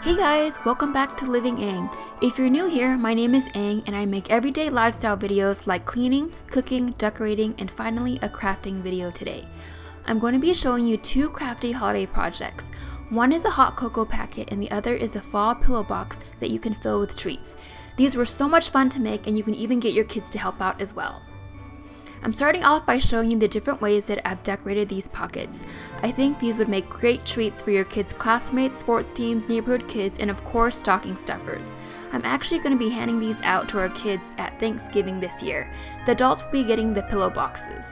Hey guys, welcome back to Living Ang. If you're new here, my name is Ang and I make everyday lifestyle videos like cleaning, cooking, decorating, and finally a crafting video today. I'm going to be showing you two crafty holiday projects. One is a hot cocoa packet and the other is a fall pillow box that you can fill with treats. These were so much fun to make and you can even get your kids to help out as well. I'm starting off by showing you the different ways that I've decorated these pockets. I think these would make great treats for your kids' classmates, sports teams, neighborhood kids, and of course stocking stuffers. I'm actually going to be handing these out to our kids at Thanksgiving this year. The adults will be getting the pillow boxes.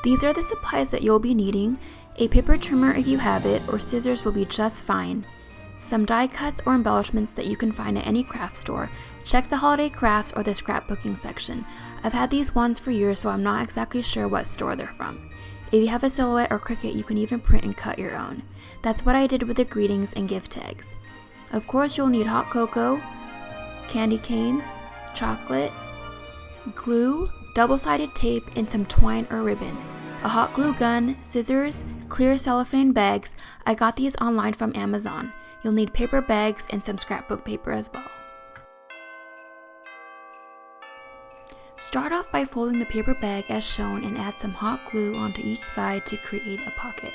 These are the supplies that you'll be needing. A paper trimmer if you have it, or scissors will be just fine. Some die cuts or embellishments that you can find at any craft store. Check the holiday crafts or the scrapbooking section. I've had these ones for years, so I'm not exactly sure what store they're from. If you have a silhouette or Cricut, you can even print and cut your own. That's what I did with the greetings and gift tags. Of course, you'll need hot cocoa, candy canes, chocolate, glue, double-sided tape, and some twine or ribbon. A hot glue gun, scissors, clear cellophane bags. I got these online from Amazon. You'll need paper bags and some scrapbook paper as well. Start off by folding the paper bag as shown and add some hot glue onto each side to create a pocket.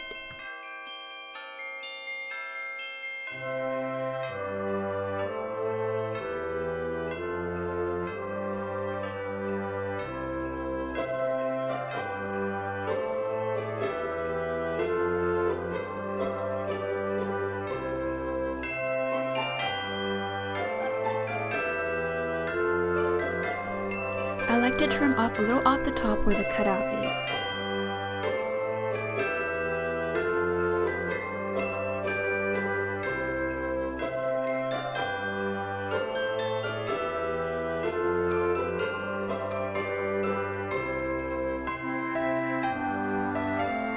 I like to trim off a little off the top where the cutout is.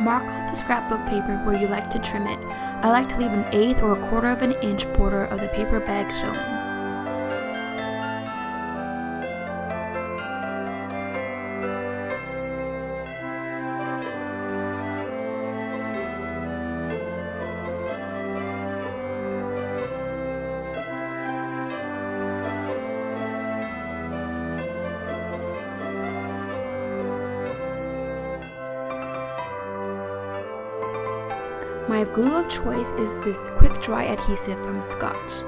Mark off the scrapbook paper where you like to trim it. I like to leave an 1/8 or 1/4 of an inch border of the paper bag showing. My glue of choice is this quick dry adhesive from Scotch.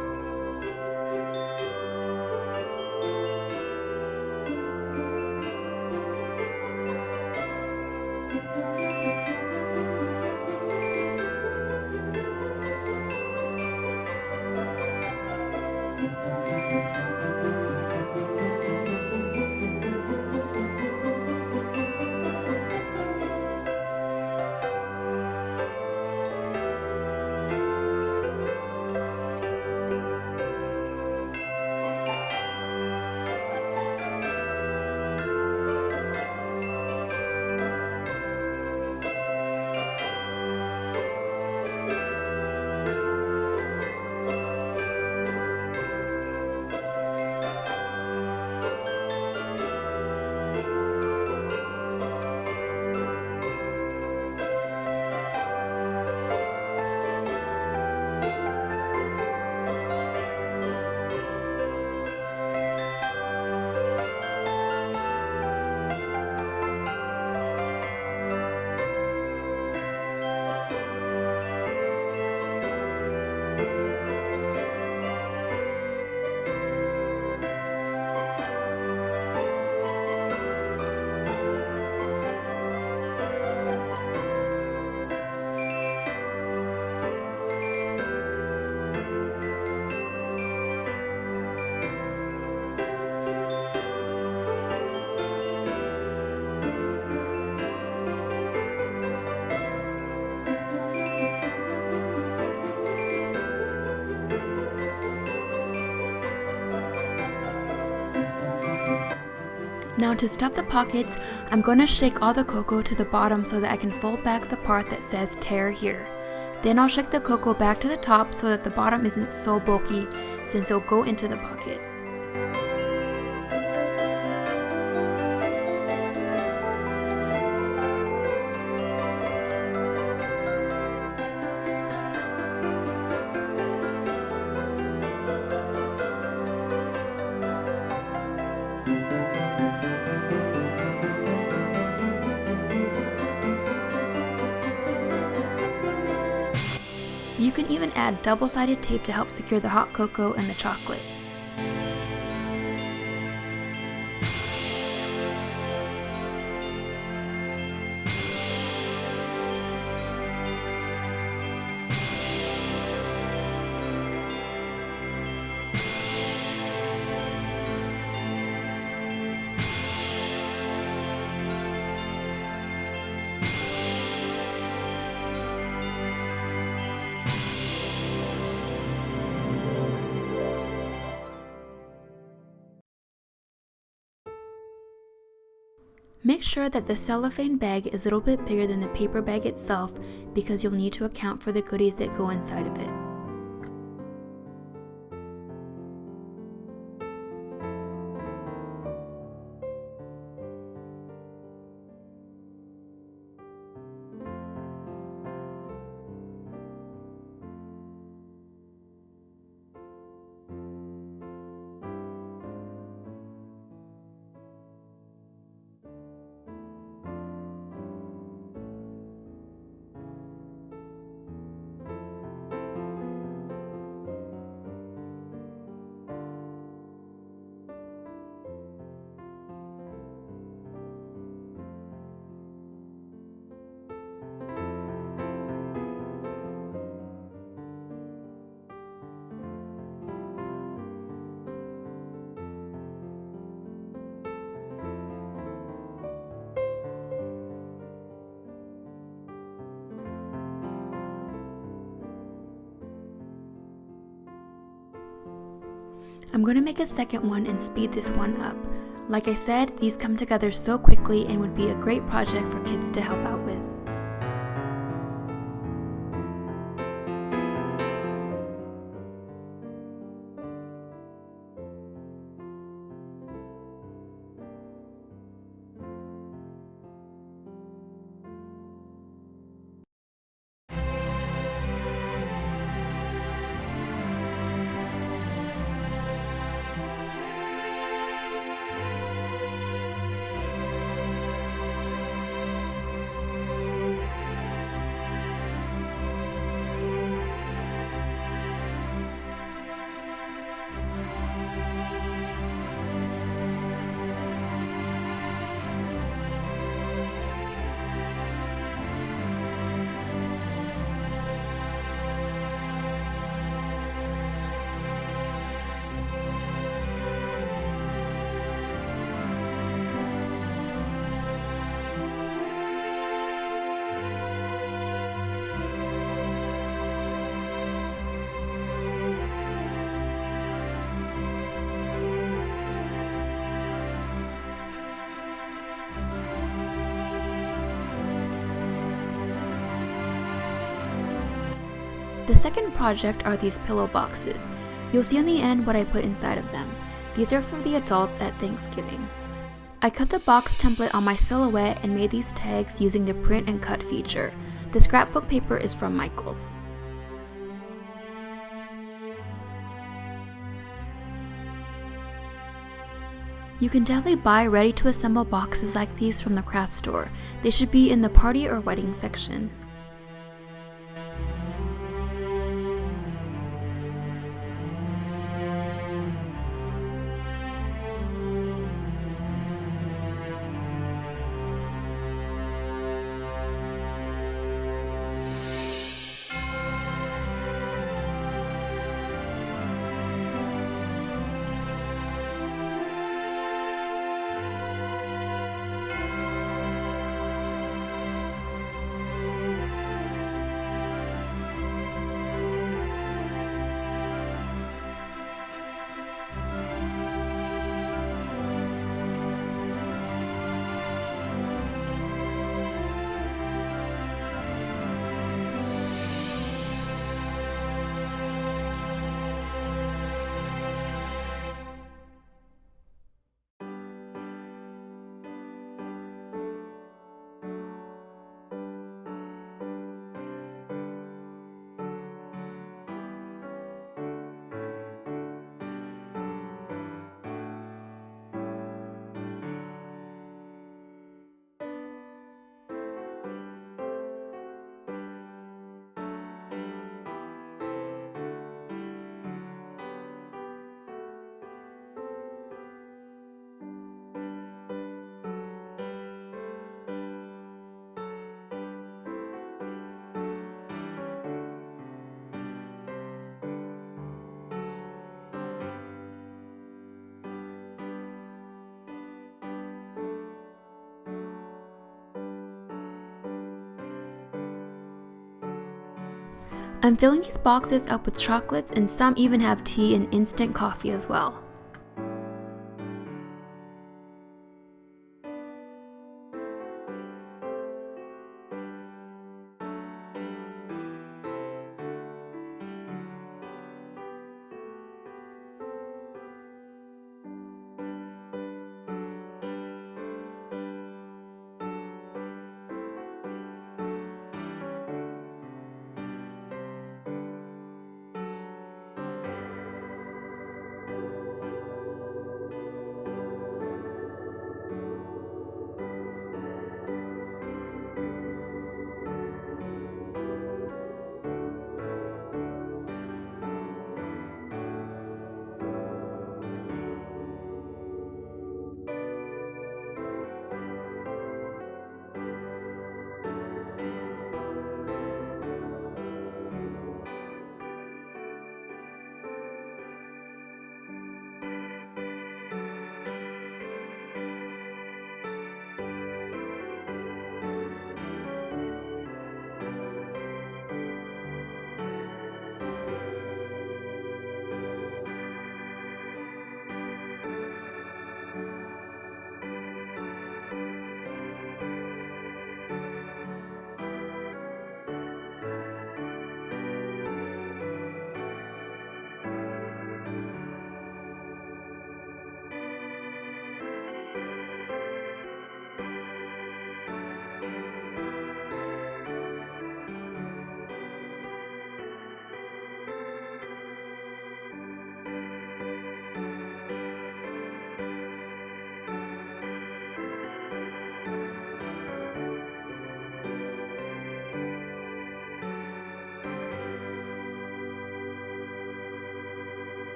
Now to stuff the pockets, I'm going to shake all the cocoa to the bottom so that I can fold back the part that says tear here. Then I'll shake the cocoa back to the top so that the bottom isn't so bulky, since it'll go into the bucket. You can even add double-sided tape to help secure the hot cocoa and the chocolate. Make sure that the cellophane bag is a little bit bigger than the paper bag itself because you'll need to account for the goodies that go inside of it. I'm going to make a second one and speed this one up. Like I said, these come together so quickly and would be a great project for kids to help out with. The second project are these pillow boxes. You'll see on the end what I put inside of them. These are for the adults at Thanksgiving. I cut the box template on my silhouette and made these tags using the print and cut feature. The scrapbook paper is from Michaels. You can definitely buy ready to assemble boxes like these from the craft store. They should be in the party or wedding section. I'm filling these boxes up with chocolates, and some even have tea and instant coffee as well.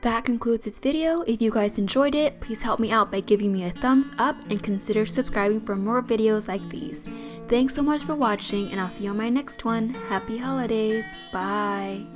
That concludes this video. If you guys enjoyed it, please help me out by giving me a thumbs up and consider subscribing for more videos like these. Thanks so much for watching, and I'll see you on my next one. Happy holidays. Bye.